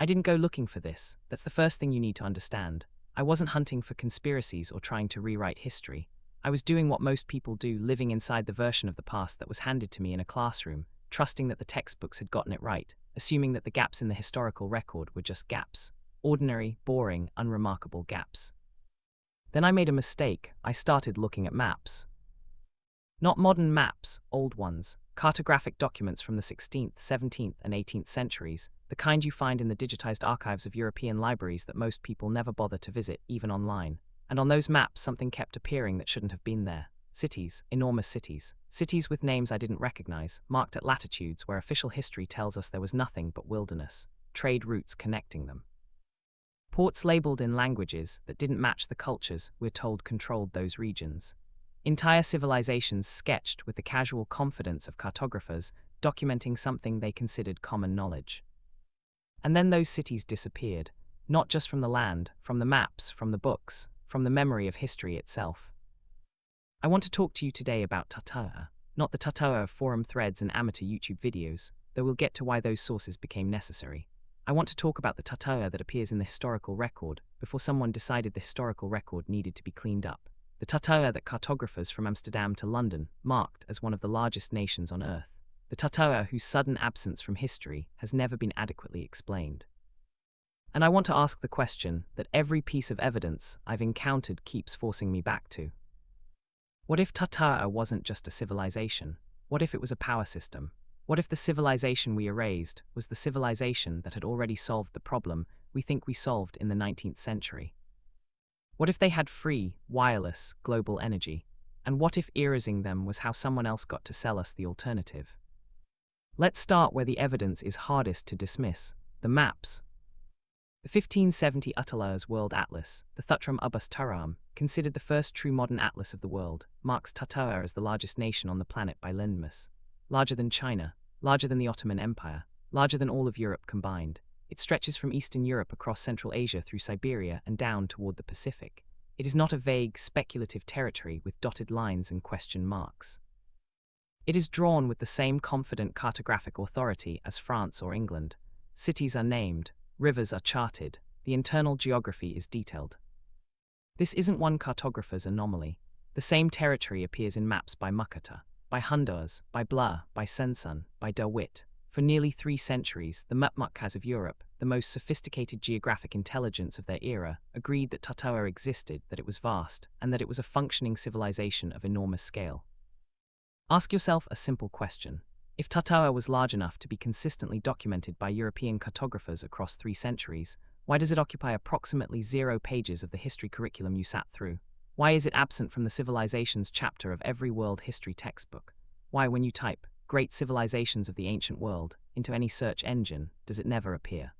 I didn't go looking for this. That's the first thing you need to understand. I wasn't hunting for conspiracies or trying to rewrite history. I was doing what most people do, living inside the version of the past that was handed to me in a classroom, trusting that the textbooks had gotten it right, assuming that the gaps in the historical record were just gaps. Ordinary, boring, unremarkable gaps. Then I made a mistake. I started looking at maps. Not modern maps, old ones, cartographic documents from the 16th, 17th, and 18th centuries, the kind you find in the digitized archives of European libraries that most people never bother to visit, even online. And on those maps, something kept appearing that shouldn't have been there. Cities, enormous cities. Cities with names I didn't recognize, marked at latitudes where official history tells us there was nothing but wilderness. Trade routes connecting them. Ports labeled in languages that didn't match the cultures we're told controlled those regions. Entire civilizations sketched with the casual confidence of cartographers, documenting something they considered common knowledge. And then those cities disappeared, not just from the land, from the maps, from the books, from the memory of history itself. I want to talk to you today about Tartaria, not the Tartaria of forum threads and amateur YouTube videos, though we'll get to why those sources became necessary. I want to talk about the Tartaria that appears in the historical record before someone decided the historical record needed to be cleaned up. The Tartaria that cartographers from Amsterdam to London marked as one of the largest nations on Earth. The Tartaria whose sudden absence from history has never been adequately explained. And I want to ask the question that every piece of evidence I've encountered keeps forcing me back to. What if Tartaria wasn't just a civilization? What if it was a power system? What if the civilization we erased was the civilization that had already solved the problem we think we solved in the 19th century? What if they had free, wireless, global energy? And what if erasing them was how someone else got to sell us the alternative? Let's start where the evidence is hardest to dismiss, the maps. The 1570 Utala's World Atlas, the Thutram Ubus Taram, considered the first true modern atlas of the world, marks Tartaria as the largest nation on the planet by landmass. Larger than China, larger than the Ottoman Empire, larger than all of Europe combined. It stretches from Eastern Europe across Central Asia through Siberia and down toward the Pacific. It is not a vague, speculative territory with dotted lines and question marks. It is drawn with the same confident cartographic authority as France or England. Cities are named, rivers are charted, the internal geography is detailed. This isn't one cartographer's anomaly. The same territory appears in maps by Mukata, by Hundos, by Blur, by Sensun, by De Witt. For nearly 3 centuries, the Mutmutkas of Europe, the most sophisticated geographic intelligence of their era, agreed that Tartaria existed, that it was vast, and that it was a functioning civilization of enormous scale. Ask yourself a simple question. If Tartaria was large enough to be consistently documented by European cartographers across 3 centuries, why does it occupy approximately 0 pages of the history curriculum you sat through? Why is it absent from the civilizations chapter of every world history textbook? Why, when you type "Great Civilizations of the Ancient World" into any search engine, does it never appear?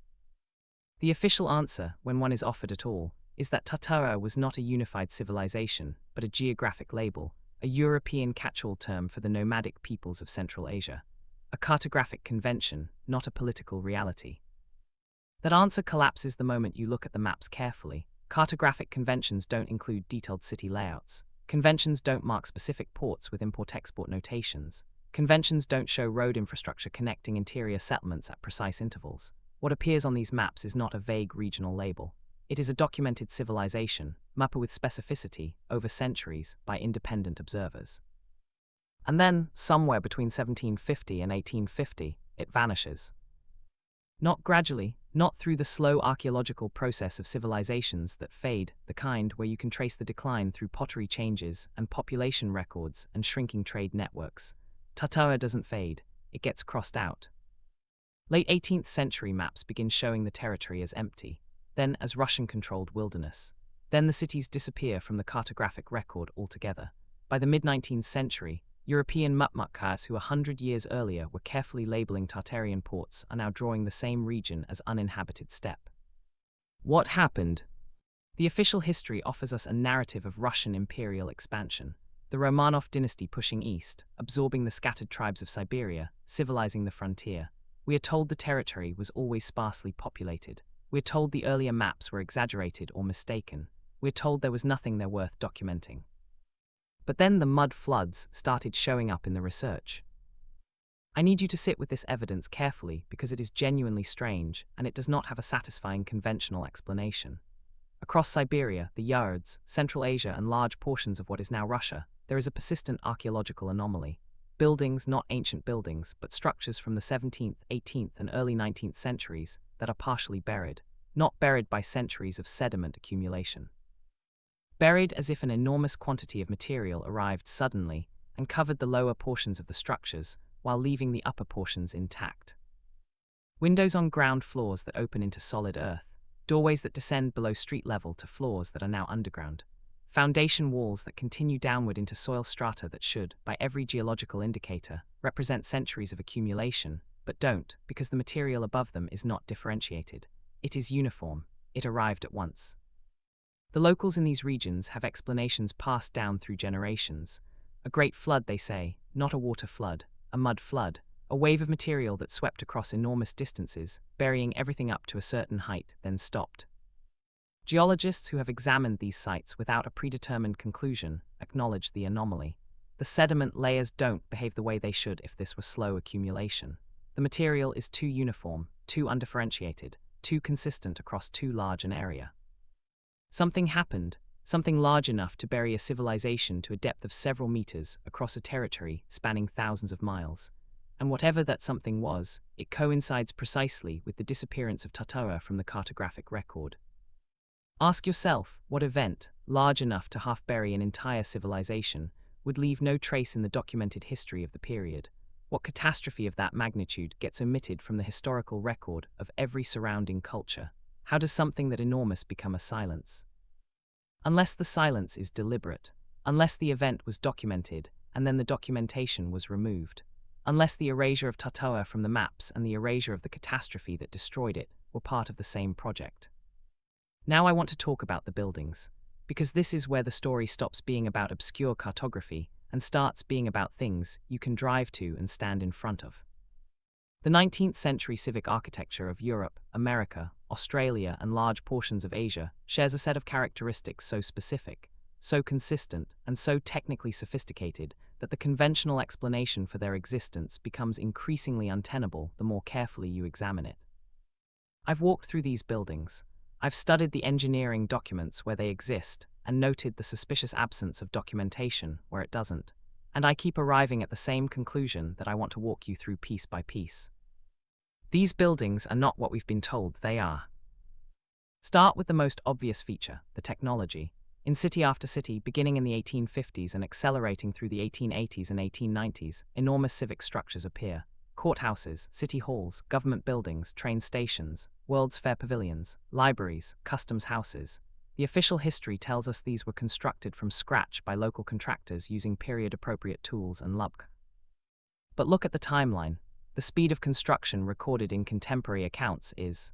The official answer, when one is offered at all, is that Tartaria was not a unified civilization, but a geographic label, a European catch-all term for the nomadic peoples of Central Asia. A cartographic convention, not a political reality. That answer collapses the moment you look at the maps carefully. Cartographic conventions don't include detailed city layouts. Conventions don't mark specific ports with import-export notations. Conventions don't show road infrastructure connecting interior settlements at precise intervals. What appears on these maps is not a vague regional label. It is a documented civilization, mapped with specificity, over centuries, by independent observers. And then, somewhere between 1750 and 1850, it vanishes. Not gradually, not through the slow archaeological process of civilizations that fade, the kind where you can trace the decline through pottery changes and population records and shrinking trade networks. Tartaria doesn't fade, it gets crossed out. Late 18th century maps begin showing the territory as empty, then as Russian-controlled wilderness. Then the cities disappear from the cartographic record altogether. By the mid-19th century, European Mutmutkas who 100 years earlier were carefully labeling Tartarian ports are now drawing the same region as uninhabited steppe. What happened? The official history offers us a narrative of Russian imperial expansion. The Romanov dynasty pushing east, absorbing the scattered tribes of Siberia, civilizing the frontier. We are told the territory was always sparsely populated. We are told the earlier maps were exaggerated or mistaken. We are told there was nothing there worth documenting. But then the mud floods started showing up in the research. I need you to sit with this evidence carefully because it is genuinely strange and it does not have a satisfying conventional explanation. Across Siberia, the Yards, Central Asia, and large portions of what is now Russia, there is a persistent archaeological anomaly. Buildings, not ancient buildings, but structures from the 17th, 18th, and early 19th centuries that are partially buried, not buried by centuries of sediment accumulation. Buried as if an enormous quantity of material arrived suddenly and covered the lower portions of the structures, while leaving the upper portions intact. Windows on ground floors that open into solid earth, doorways that descend below street level to floors that are now underground, foundation walls that continue downward into soil strata that should, by every geological indicator, represent centuries of accumulation, but don't, because the material above them is not differentiated. It is uniform. It arrived at once. The locals in these regions have explanations passed down through generations. A great flood, they say, not a water flood, a mud flood, a wave of material that swept across enormous distances, burying everything up to a certain height, then stopped. Geologists who have examined these sites without a predetermined conclusion acknowledge the anomaly. The sediment layers don't behave the way they should if this were slow accumulation. The material is too uniform, too undifferentiated, too consistent across too large an area. Something happened, something large enough to bury a civilization to a depth of several meters across a territory spanning thousands of miles. And whatever that something was, it coincides precisely with the disappearance of Tartaria from the cartographic record. Ask yourself what event, large enough to half-bury an entire civilization, would leave no trace in the documented history of the period. What catastrophe of that magnitude gets omitted from the historical record of every surrounding culture? How does something that enormous become a silence? Unless the silence is deliberate, unless the event was documented and then the documentation was removed, unless the erasure of Tartaria from the maps and the erasure of the catastrophe that destroyed it were part of the same project. Now I want to talk about the buildings, because this is where the story stops being about obscure cartography and starts being about things you can drive to and stand in front of. The 19th century civic architecture of Europe, America, Australia, and large portions of Asia shares a set of characteristics so specific, so consistent, and so technically sophisticated that the conventional explanation for their existence becomes increasingly untenable the more carefully you examine it. I've walked through these buildings. I've studied the engineering documents where they exist and noted the suspicious absence of documentation where it doesn't. And I keep arriving at the same conclusion that I want to walk you through piece by piece. These buildings are not what we've been told they are. Start with the most obvious feature, the technology. In city after city, beginning in the 1850s and accelerating through the 1880s and 1890s, enormous civic structures appear. Courthouses, city halls, government buildings, train stations, World's Fair pavilions, libraries, customs houses. The official history tells us these were constructed from scratch by local contractors using period-appropriate tools and luck. But look at the timeline. The speed of construction recorded in contemporary accounts is,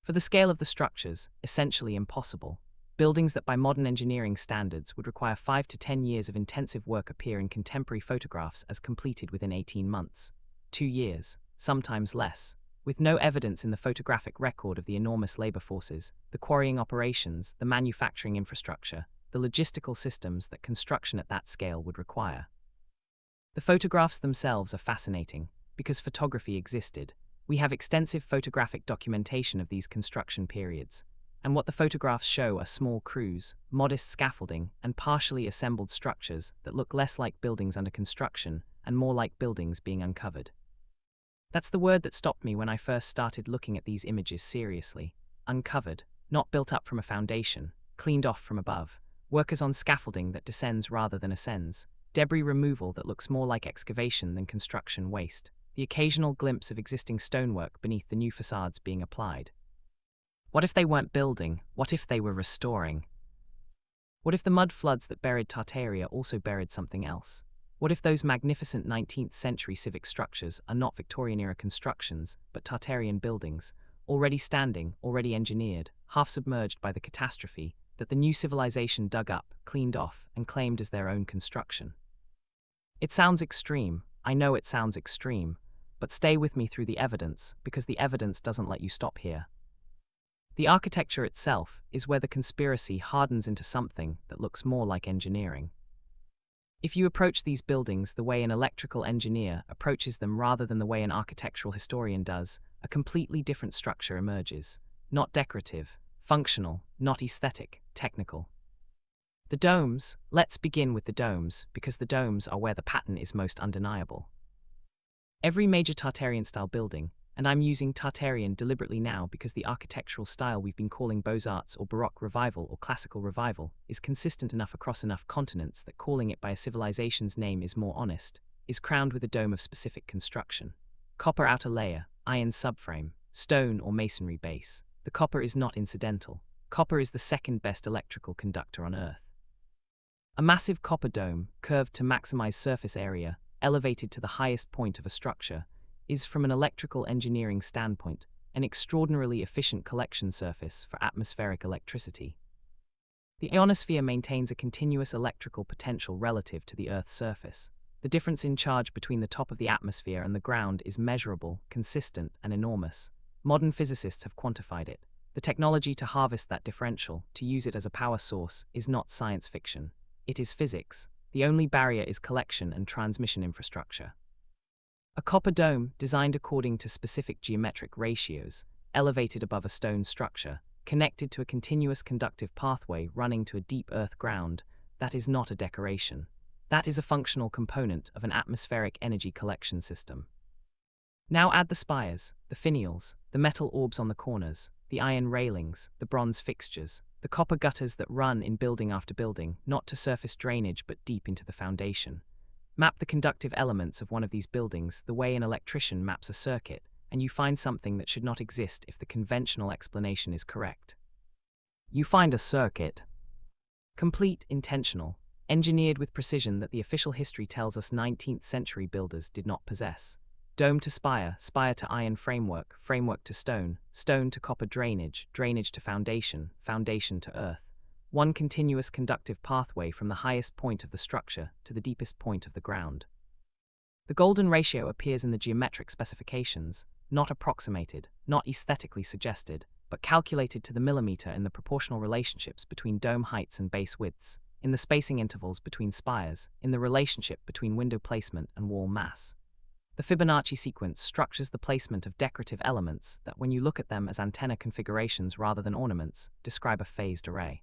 for the scale of the structures, essentially impossible. Buildings that by modern engineering standards would require 5 to 10 years of intensive work appear in contemporary photographs as completed within 18 months. 2 years, sometimes less. With no evidence in the photographic record of the enormous labor forces, the quarrying operations, the manufacturing infrastructure, the logistical systems that construction at that scale would require. The photographs themselves are fascinating, because photography existed. We have extensive photographic documentation of these construction periods, and what the photographs show are small crews, modest scaffolding, and partially assembled structures that look less like buildings under construction and more like buildings being uncovered. That's the word that stopped me when I first started looking at these images seriously. Uncovered, not built up from a foundation, cleaned off from above, workers on scaffolding that descends rather than ascends, debris removal that looks more like excavation than construction waste, the occasional glimpse of existing stonework beneath the new facades being applied. What if they weren't building? What if they were restoring? What if the mud floods that buried Tartaria also buried something else? What if those magnificent 19th century civic structures are not Victorian-era constructions, but Tartarian buildings, already standing, already engineered, half submerged by the catastrophe that the new civilization dug up, cleaned off, and claimed as their own construction? It sounds extreme. I know it sounds extreme, but stay with me through the evidence, because the evidence doesn't let you stop here. The architecture itself is where the conspiracy hardens into something that looks more like engineering. If you approach these buildings the way an electrical engineer approaches them rather than the way an architectural historian does, a completely different structure emerges. Not decorative, functional, not aesthetic, technical. The domes. Let's begin with the domes, because the domes are where the pattern is most undeniable. Every major Tartarian-style building, and I'm using Tartarian deliberately now because the architectural style we've been calling Beaux-Arts or Baroque Revival or Classical Revival is consistent enough across enough continents that calling it by a civilization's name is more honest, is crowned with a dome of specific construction. Copper outer layer, iron subframe, stone or masonry base. The copper is not incidental. Copper is the second best electrical conductor on Earth. A massive copper dome, curved to maximize surface area, elevated to the highest point of a structure, is, from an electrical engineering standpoint, an extraordinarily efficient collection surface for atmospheric electricity. The ionosphere maintains a continuous electrical potential relative to the Earth's surface. The difference in charge between the top of the atmosphere and the ground is measurable, consistent, and enormous. Modern physicists have quantified it. The technology to harvest that differential, to use it as a power source, is not science fiction. It is physics. The only barrier is collection and transmission infrastructure. A copper dome, designed according to specific geometric ratios, elevated above a stone structure, connected to a continuous conductive pathway running to a deep earth ground, that is not a decoration. That is a functional component of an atmospheric energy collection system. Now add the spires, the finials, the metal orbs on the corners, the iron railings, the bronze fixtures, the copper gutters that run in building after building, not to surface drainage but deep into the foundation. Map the conductive elements of one of these buildings the way an electrician maps a circuit, and you find something that should not exist if the conventional explanation is correct. You find a circuit. Complete, intentional, engineered with precision that the official history tells us 19th century builders did not possess. Dome to spire, spire to iron framework, framework to stone, stone to copper drainage, drainage to foundation, foundation to earth. One continuous conductive pathway from the highest point of the structure to the deepest point of the ground. The golden ratio appears in the geometric specifications, not approximated, not aesthetically suggested, but calculated to the millimeter in the proportional relationships between dome heights and base widths, in the spacing intervals between spires, in the relationship between window placement and wall mass. The Fibonacci sequence structures the placement of decorative elements that, when you look at them as antenna configurations rather than ornaments, describe a phased array.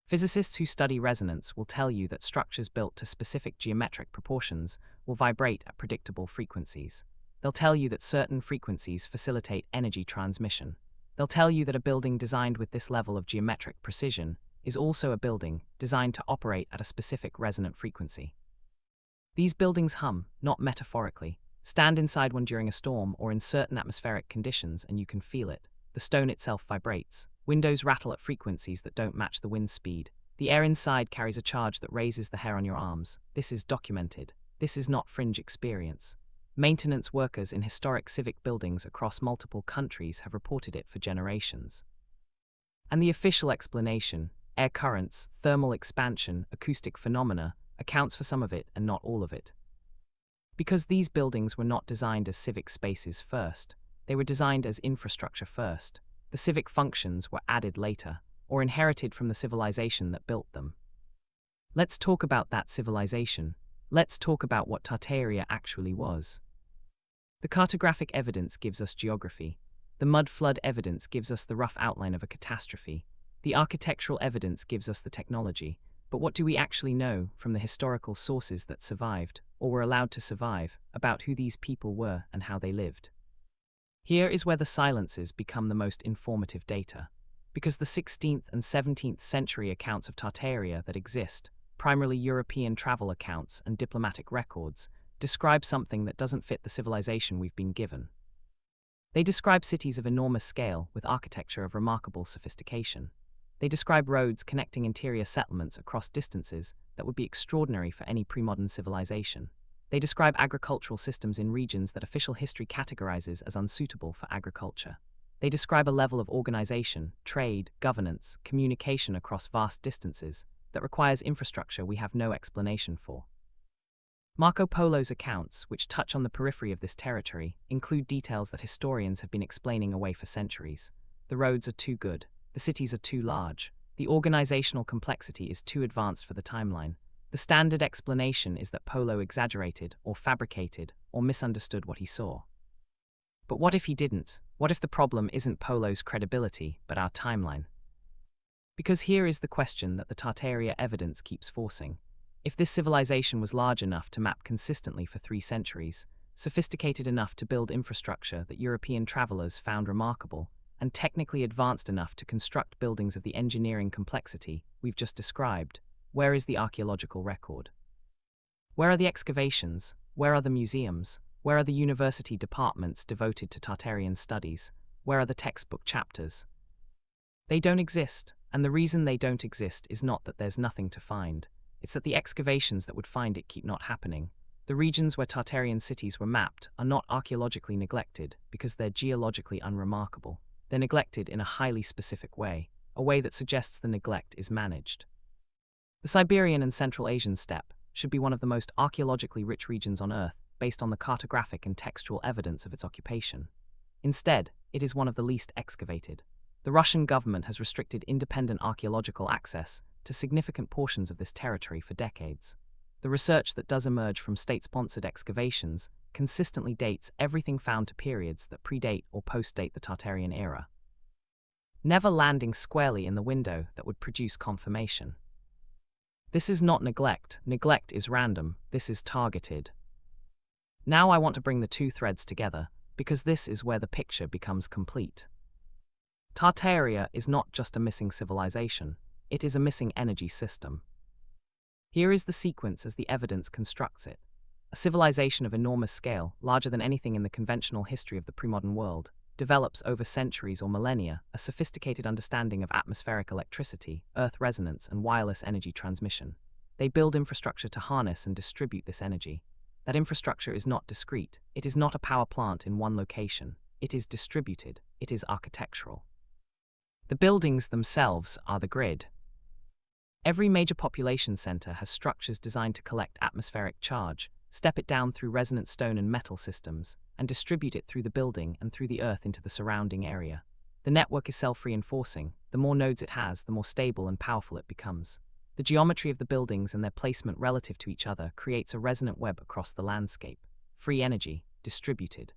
Physicists who study resonance will tell you that structures built to specific geometric proportions will vibrate at predictable frequencies. They'll tell you that certain frequencies facilitate energy transmission. They'll tell you that a building designed with this level of geometric precision is also a building designed to operate at a specific resonant frequency. These buildings hum, not metaphorically. Stand inside one during a storm or in certain atmospheric conditions and you can feel it. The stone itself vibrates. Windows rattle at frequencies that don't match the wind speed. The air inside carries a charge that raises the hair on your arms. This is documented. This is not fringe experience. Maintenance workers in historic civic buildings across multiple countries have reported it for generations. And the official explanation, air currents, thermal expansion, acoustic phenomena, accounts for some of it and not all of it. Because these buildings were not designed as civic spaces first, they were designed as infrastructure first. The civic functions were added later, or inherited from the civilization that built them. Let's talk about that civilization. Let's talk about what Tartaria actually was. The cartographic evidence gives us geography. The mud flood evidence gives us the rough outline of a catastrophe. The architectural evidence gives us the technology. But what do we actually know from the historical sources that survived, or were allowed to survive, about who these people were and how they lived? Here is where the silences become the most informative data. Because the 16th and 17th century accounts of Tartaria that exist, primarily European travel accounts and diplomatic records, describe something that doesn't fit the civilization we've been given. They describe cities of enormous scale with architecture of remarkable sophistication. They describe roads connecting interior settlements across distances that would be extraordinary for any pre-modern civilization. They describe agricultural systems in regions that official history categorizes as unsuitable for agriculture. They describe a level of organization, trade, governance, communication across vast distances that requires infrastructure we have no explanation for. Marco Polo's accounts, which touch on the periphery of this territory, include details that historians have been explaining away for centuries. The roads are too good. The cities are too large. The organizational complexity is too advanced for the timeline. The The standard explanation is that Polo exaggerated or fabricated or misunderstood what he saw. But what if he didn't? What if the problem isn't Polo's credibility, but our timeline? Because here is the question that the Tartaria evidence keeps forcing. If this civilization was large enough to map consistently for 3 centuries, sophisticated enough to build infrastructure that European travelers found remarkable, and technically advanced enough to construct buildings of the engineering complexity we've just described, where is the archaeological record? Where are the excavations? Where are the museums? Where are the university departments devoted to Tartarian studies? Where are the textbook chapters? They don't exist, and the reason they don't exist is not that there's nothing to find. It's that the excavations that would find it keep not happening. The regions where Tartarian cities were mapped are not archaeologically neglected because they're geologically unremarkable. They're neglected in a highly specific way, a way that suggests the neglect is managed. The Siberian and Central Asian steppe should be one of the most archaeologically rich regions on Earth based on the cartographic and textual evidence of its occupation. Instead, it is one of the least excavated. The Russian government has restricted independent archaeological access to significant portions of this territory for decades. The research that does emerge from state-sponsored excavations consistently dates everything found to periods that predate or post-date the Tartarian era, never landing squarely in the window that would produce confirmation. This is not neglect. Neglect is random. This is targeted. Now I want to bring the 2 threads together, because this is where the picture becomes complete. Tartaria is not just a missing civilization, it is a missing energy system. Here is the sequence as the evidence constructs it. A civilization of enormous scale, larger than anything in the conventional history of the pre-modern world, develops over centuries or millennia a sophisticated understanding of atmospheric electricity, earth resonance, and wireless energy transmission. They build infrastructure to harness and distribute this energy. That infrastructure is not discrete. It is not a power plant in one location. It is distributed. It is architectural. The buildings themselves are the grid. Every major population center has structures designed to collect atmospheric charge, step it down through resonant stone and metal systems, and distribute it through the building and through the earth into the surrounding area. The network is self-reinforcing. The more nodes it has, the more stable and powerful it becomes. The geometry of the buildings and their placement relative to each other creates a resonant web across the landscape. Free energy, distributed,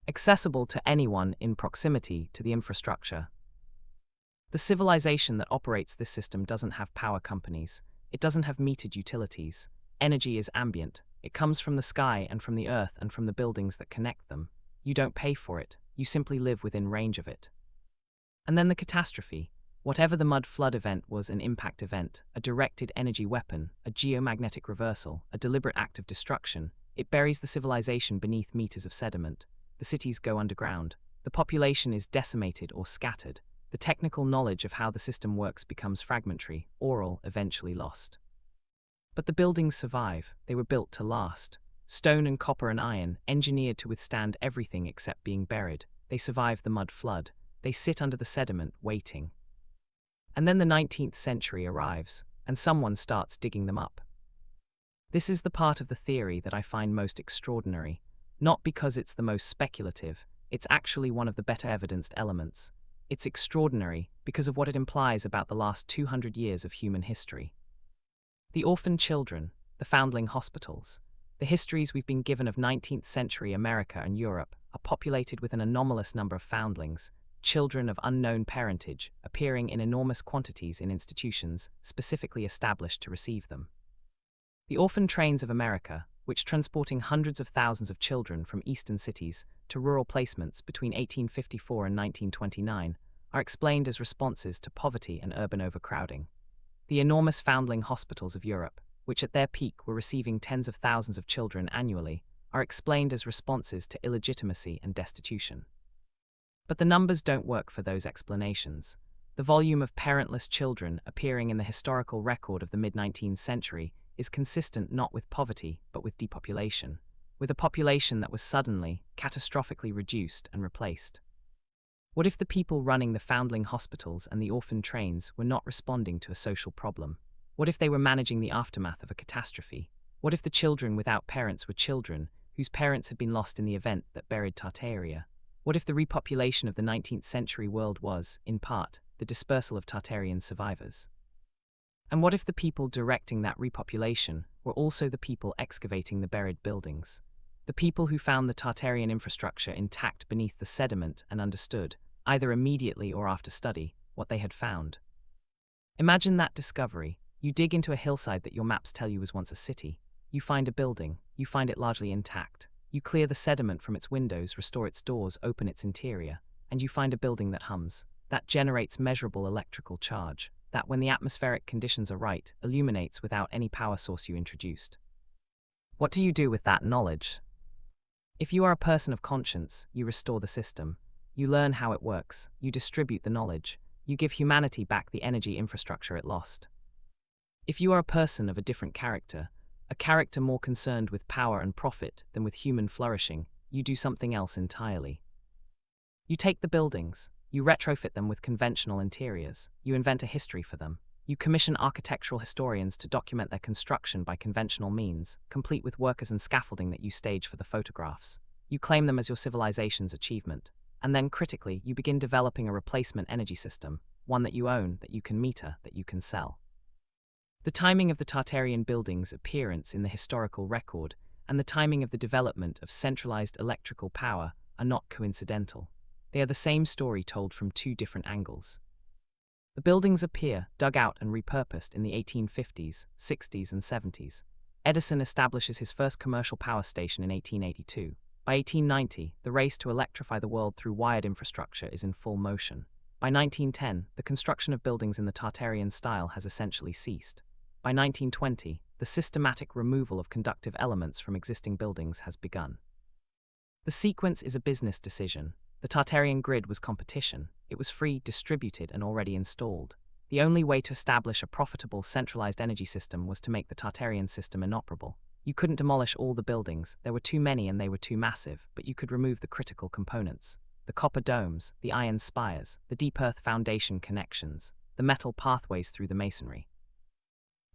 accessible to anyone in proximity to the infrastructure. The civilization that operates this system doesn't have power companies. It doesn't have metered utilities. Energy is ambient. It comes from the sky and from the earth and from the buildings that connect them. You don't pay for it. You simply live within range of it. And then the catastrophe. Whatever the mud flood event was, an impact event, a directed energy weapon, a geomagnetic reversal, a deliberate act of destruction, it buries the civilization beneath meters of sediment. The cities go underground. The population is decimated or scattered. The technical knowledge of how the system works becomes fragmentary, oral, eventually lost. But the buildings survive. They were built to last. Stone and copper and iron, engineered to withstand everything except being buried. They survive the mud flood. They sit under the sediment, waiting. And then the 19th century arrives, and someone starts digging them up. This is the part of the theory that I find most extraordinary, not because it's the most speculative, it's actually one of the better evidenced elements. It's extraordinary because of what it implies about the last 200 years of human history. The orphan children, the foundling hospitals, the histories we've been given of 19th century America and Europe are populated with an anomalous number of foundlings, children of unknown parentage, appearing in enormous quantities in institutions specifically established to receive them. The orphan trains of America, which transporting hundreds of thousands of children from eastern cities to rural placements between 1854 and 1929, are explained as responses to poverty and urban overcrowding. The enormous foundling hospitals of Europe, which at their peak were receiving tens of thousands of children annually, are explained as responses to illegitimacy and destitution. But the numbers don't work for those explanations. The volume of parentless children appearing in the historical record of the mid-19th century is consistent not with poverty, but with depopulation, with a population that was suddenly, catastrophically reduced and replaced. What if the people running the foundling hospitals and the orphan trains were not responding to a social problem? What if they were managing the aftermath of a catastrophe? What if the children without parents were children whose parents had been lost in the event that buried Tartaria? What if the repopulation of the 19th century world was, in part, the dispersal of Tartarian survivors? And what if the people directing that repopulation were also the people excavating the buried buildings? The people who found the Tartarian infrastructure intact beneath the sediment and understood, either immediately or after study, what they had found. Imagine that discovery. You dig into a hillside that your maps tell you was once a city. You find a building. You find it largely intact. You clear the sediment from its windows, restore its doors, open its interior, and you find a building that hums, that generates measurable electrical charge, that, when the atmospheric conditions are right, illuminates without any power source you introduced. What do you do with that knowledge? If you are a person of conscience, you restore the system. You learn how it works. You distribute the knowledge. You give humanity back the energy infrastructure it lost. If you are a person of a different character, a character more concerned with power and profit than with human flourishing, you do something else entirely. You take the buildings, you retrofit them with conventional interiors, you invent a history for them. You commission architectural historians to document their construction by conventional means, complete with workers and scaffolding that you stage for the photographs. You claim them as your civilization's achievement. And then, critically, you begin developing a replacement energy system, one that you own, that you can meter, that you can sell. The timing of the Tartarian building's appearance in the historical record and the timing of the development of centralized electrical power are not coincidental. They are the same story told from two different angles. The buildings appear dug out and repurposed in the 1850s, 60s, and 70s. Edison establishes his first commercial power station in 1882. By 1890, the race to electrify the world through wired infrastructure is in full motion. By 1910, the construction of buildings in the Tartarian style has essentially ceased. By 1920, the systematic removal of conductive elements from existing buildings has begun. The sequence is a business decision. The Tartarian grid was competition. It was free, distributed, and already installed. The only way to establish a profitable, centralized energy system was to make the Tartarian system inoperable. You couldn't demolish all the buildings, there were too many and they were too massive, but you could remove the critical components. The copper domes, the iron spires, the deep earth foundation connections, the metal pathways through the masonry.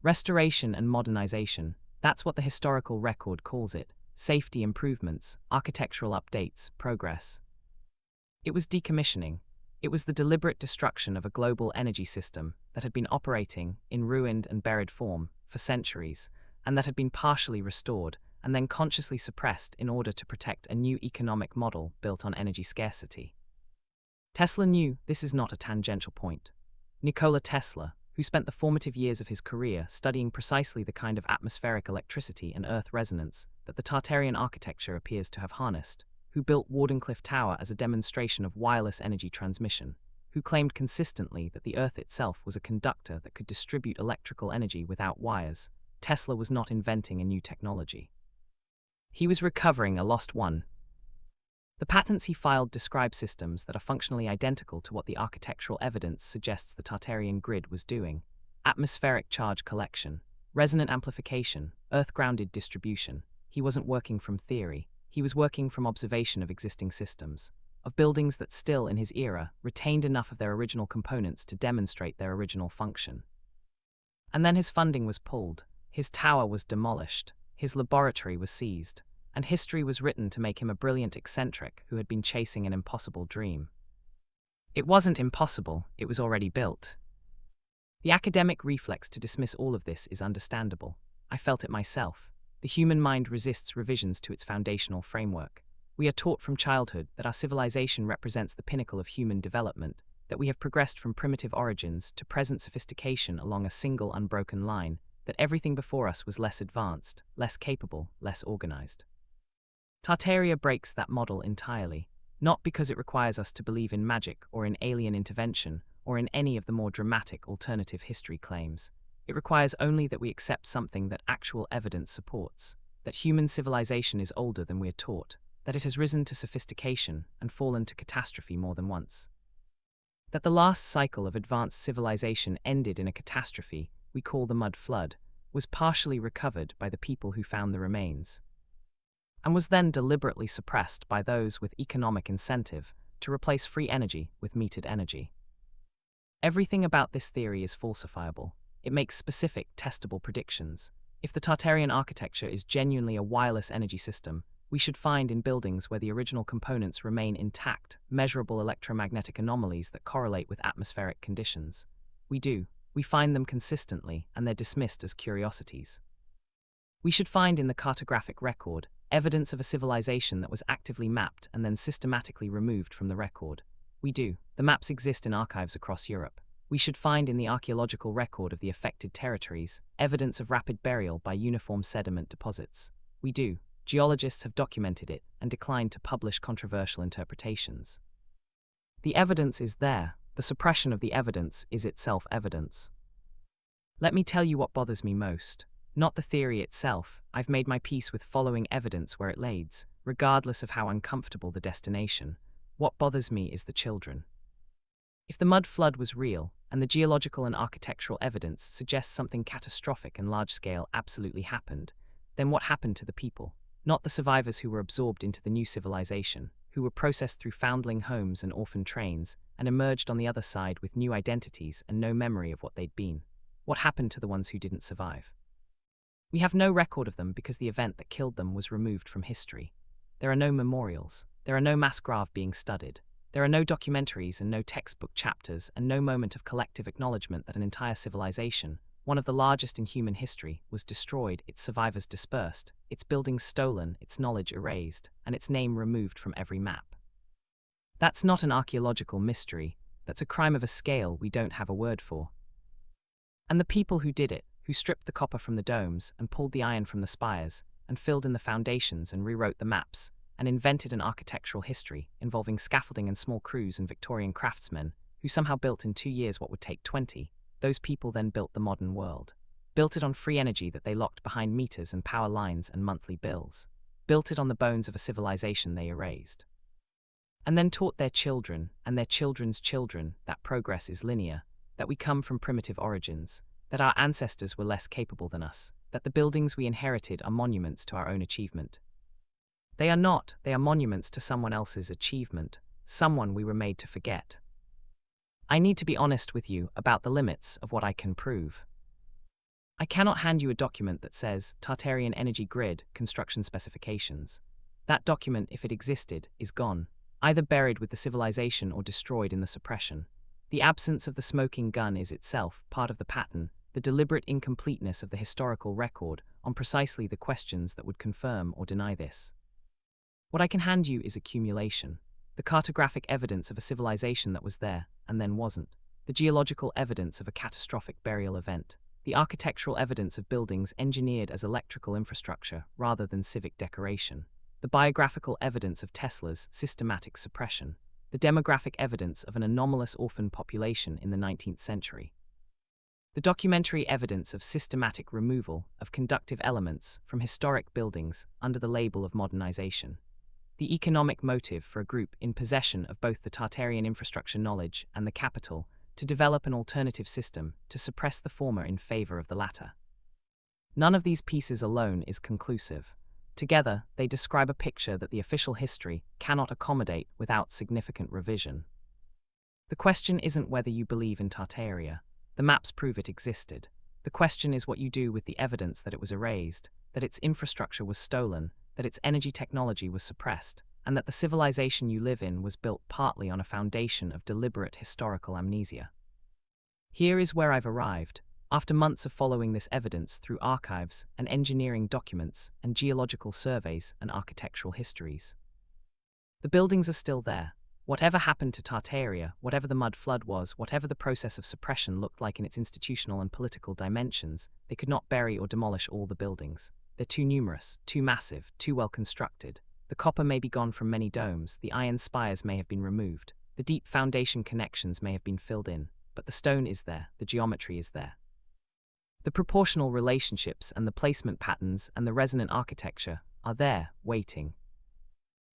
Restoration and modernization, that's what the historical record calls it. Safety improvements, architectural updates, progress. It was decommissioning. It was the deliberate destruction of a global energy system that had been operating, in ruined and buried form, for centuries, and that had been partially restored and then consciously suppressed in order to protect a new economic model built on energy scarcity. Tesla knew this is not a tangential point. Nikola Tesla, who spent the formative years of his career studying precisely the kind of atmospheric electricity and earth resonance that the Tartarian architecture appears to have harnessed, who built Wardenclyffe Tower as a demonstration of wireless energy transmission, who claimed consistently that the earth itself was a conductor that could distribute electrical energy without wires, Tesla was not inventing a new technology. He was recovering a lost one. The patents he filed describe systems that are functionally identical to what the architectural evidence suggests the Tartarian grid was doing: atmospheric charge collection, resonant amplification, earth-grounded distribution. He wasn't working from theory, he was working from observation of existing systems, of buildings that still, in his era, retained enough of their original components to demonstrate their original function. And then his funding was pulled, his tower was demolished, his laboratory was seized, and history was written to make him a brilliant eccentric who had been chasing an impossible dream. It wasn't impossible, it was already built. The academic reflex to dismiss all of this is understandable. I felt it myself. The human mind resists revisions to its foundational framework. We are taught from childhood that our civilization represents the pinnacle of human development, that we have progressed from primitive origins to present sophistication along a single unbroken line, that everything before us was less advanced, less capable, less organized. Tartaria breaks that model entirely, not because it requires us to believe in magic or in alien intervention or in any of the more dramatic alternative history claims. It requires only that we accept something that actual evidence supports, that human civilization is older than we are taught, that it has risen to sophistication and fallen to catastrophe more than once. That the last cycle of advanced civilization ended in a catastrophe we call the Mud Flood, was partially recovered by the people who found the remains, and was then deliberately suppressed by those with economic incentive to replace free energy with metered energy. Everything about this theory is falsifiable. It makes specific, testable predictions. If the Tartarian architecture is genuinely a wireless energy system, we should find in buildings where the original components remain intact, measurable electromagnetic anomalies that correlate with atmospheric conditions. We do. We find them consistently, and they're dismissed as curiosities. We should find in the cartographic record evidence of a civilization that was actively mapped and then systematically removed from the record. We do. The maps exist in archives across Europe. We should find in the archaeological record of the affected territories evidence of rapid burial by uniform sediment deposits. We do. Geologists have documented it and declined to publish controversial interpretations. The evidence is there. The suppression of the evidence is itself evidence. Let me tell you what bothers me most. Not the theory itself. I've made my peace with following evidence where it leads, regardless of how uncomfortable the destination. What bothers me is the children. If the mud flood was real, and the geological and architectural evidence suggests something catastrophic and large-scale absolutely happened, then what happened to the people? Not the survivors who were absorbed into the new civilization, who were processed through foundling homes and orphan trains, and emerged on the other side with new identities and no memory of what they'd been. What happened to the ones who didn't survive? We have no record of them because the event that killed them was removed from history. There are no memorials. There are no mass graves being studied. There are no documentaries and no textbook chapters and no moment of collective acknowledgement that an entire civilization, one of the largest in human history, was destroyed, its survivors dispersed, its buildings stolen, its knowledge erased, and its name removed from every map. That's not an archaeological mystery. That's a crime of a scale we don't have a word for. And the people who did it, who stripped the copper from the domes and pulled the iron from the spires, and filled in the foundations and rewrote the maps, and invented an architectural history involving scaffolding and small crews and Victorian craftsmen, who somehow built in 2 years what would take 20, those people then built the modern world. Built it on free energy that they locked behind meters and power lines and monthly bills. Built it on the bones of a civilization they erased. And then taught their children, and their children's children, that progress is linear, that we come from primitive origins, that our ancestors were less capable than us, that the buildings we inherited are monuments to our own achievement. They are not, they are monuments to someone else's achievement, someone we were made to forget. I need to be honest with you about the limits of what I can prove. I cannot hand you a document that says Tartarian energy grid construction specifications. That document, if it existed, is gone, either buried with the civilization or destroyed in the suppression. The absence of the smoking gun is itself part of the pattern, the deliberate incompleteness of the historical record on precisely the questions that would confirm or deny this. What I can hand you is accumulation, the cartographic evidence of a civilization that was there and then wasn't, the geological evidence of a catastrophic burial event, the architectural evidence of buildings engineered as electrical infrastructure rather than civic decoration, the biographical evidence of Tesla's systematic suppression, the demographic evidence of an anomalous orphan population in the 19th century. The documentary evidence of systematic removal of conductive elements from historic buildings under the label of modernization. The economic motive for a group in possession of both the Tartarian infrastructure knowledge and the capital to develop an alternative system to suppress the former in favor of the latter. None of these pieces alone is conclusive. Together, they describe a picture that the official history cannot accommodate without significant revision. The question isn't whether you believe in Tartaria. The maps prove it existed. The question is what you do with the evidence that it was erased, that its infrastructure was stolen, that its energy technology was suppressed, and that the civilization you live in was built partly on a foundation of deliberate historical amnesia. Here is where I've arrived, after months of following this evidence through archives and engineering documents and geological surveys and architectural histories. The buildings are still there. Whatever happened to Tartaria, whatever the mud flood was, whatever the process of suppression looked like in its institutional and political dimensions, they could not bury or demolish all the buildings. They're too numerous, too massive, too well constructed. The copper may be gone from many domes, the iron spires may have been removed, the deep foundation connections may have been filled in, but the stone is there, the geometry is there. The proportional relationships and the placement patterns and the resonant architecture are there, waiting.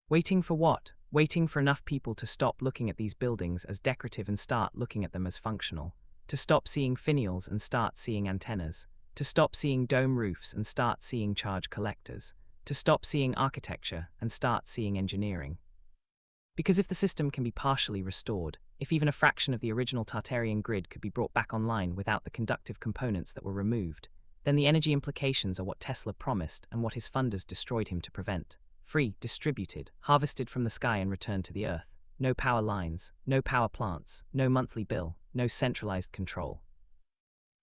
Waiting for what? Waiting for enough people to stop looking at these buildings as decorative and start looking at them as functional, to stop seeing finials and start seeing antennas, to stop seeing dome roofs and start seeing charge collectors, to stop seeing architecture and start seeing engineering. Because if the system can be partially restored, if even a fraction of the original Tartarian grid could be brought back online without the conductive components that were removed, then the energy implications are what Tesla promised and what his funders destroyed him to prevent. Free, distributed, harvested from the sky and returned to the earth. No power lines, no power plants, no monthly bill, no centralized control.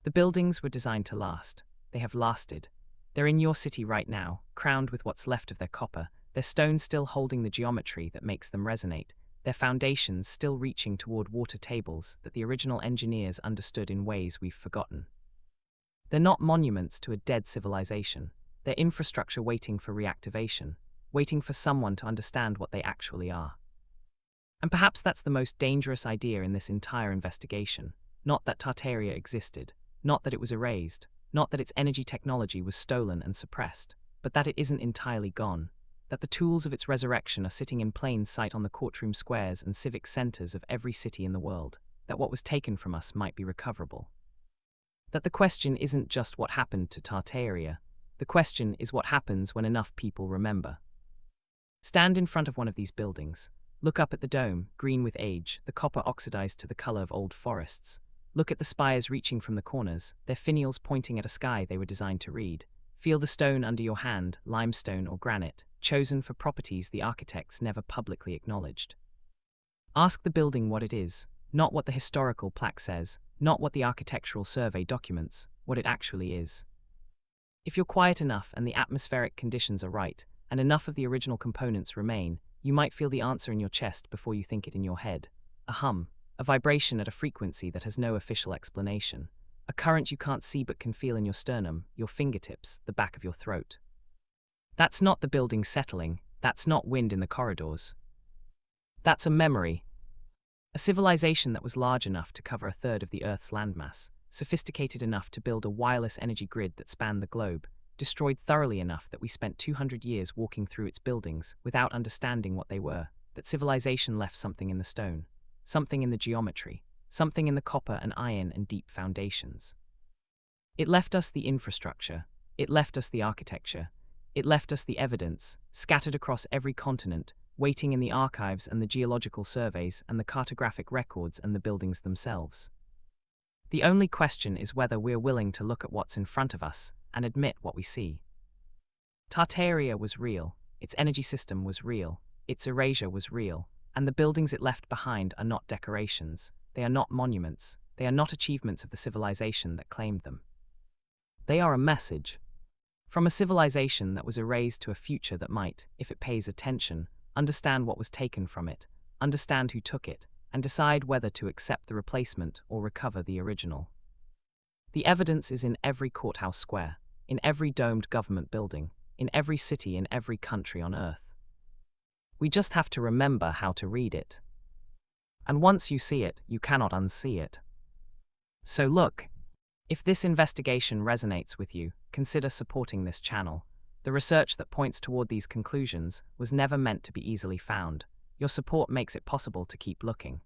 The buildings were designed to last. They have lasted. They're in your city right now, crowned with what's left of their copper, their stones still holding the geometry that makes them resonate, their foundations still reaching toward water tables that the original engineers understood in ways we've forgotten. They're not monuments to a dead civilization. They're infrastructure waiting for reactivation, waiting for someone to understand what they actually are. And perhaps that's the most dangerous idea in this entire investigation. Not that Tartaria existed, not that it was erased, not that its energy technology was stolen and suppressed, but that it isn't entirely gone, that the tools of its resurrection are sitting in plain sight on the courtroom squares and civic centers of every city in the world, that what was taken from us might be recoverable. That the question isn't just what happened to Tartaria, the question is what happens when enough people remember. Stand in front of one of these buildings. Look up at the dome, green with age, the copper oxidized to the color of old forests. Look at the spires reaching from the corners, their finials pointing at a sky they were designed to read. Feel the stone under your hand, limestone or granite, chosen for properties the architects never publicly acknowledged. Ask the building what it is, not what the historical plaque says, not what the architectural survey documents, what it actually is. If you're quiet enough and the atmospheric conditions are right, and enough of the original components remain, you might feel the answer in your chest before you think it in your head. A hum, a vibration at a frequency that has no official explanation. A current you can't see but can feel in your sternum, your fingertips, the back of your throat. That's not the building settling, that's not wind in the corridors. That's a memory. A civilization that was large enough to cover a third of the Earth's landmass, sophisticated enough to build a wireless energy grid that spanned the globe, destroyed thoroughly enough that we spent 200 years walking through its buildings without understanding what they were, that civilization left something in the stone, something in the geometry, something in the copper and iron and deep foundations. It left us the infrastructure, it left us the architecture, it left us the evidence, scattered across every continent, waiting in the archives and the geological surveys and the cartographic records and the buildings themselves. The only question is whether we're willing to look at what's in front of us and admit what we see. Tartaria was real, its energy system was real, its erasure was real, and the buildings it left behind are not decorations, they are not monuments, they are not achievements of the civilization that claimed them. They are a message. From a civilization that was erased to a future that might, if it pays attention, understand what was taken from it, understand who took it, and decide whether to accept the replacement or recover the original. The evidence is in every courthouse square, in every domed government building, in every city in every country on Earth. We just have to remember how to read it. And once you see it, you cannot unsee it. So look, if this investigation resonates with you, consider supporting this channel. The research that points toward these conclusions was never meant to be easily found. Your support makes it possible to keep looking.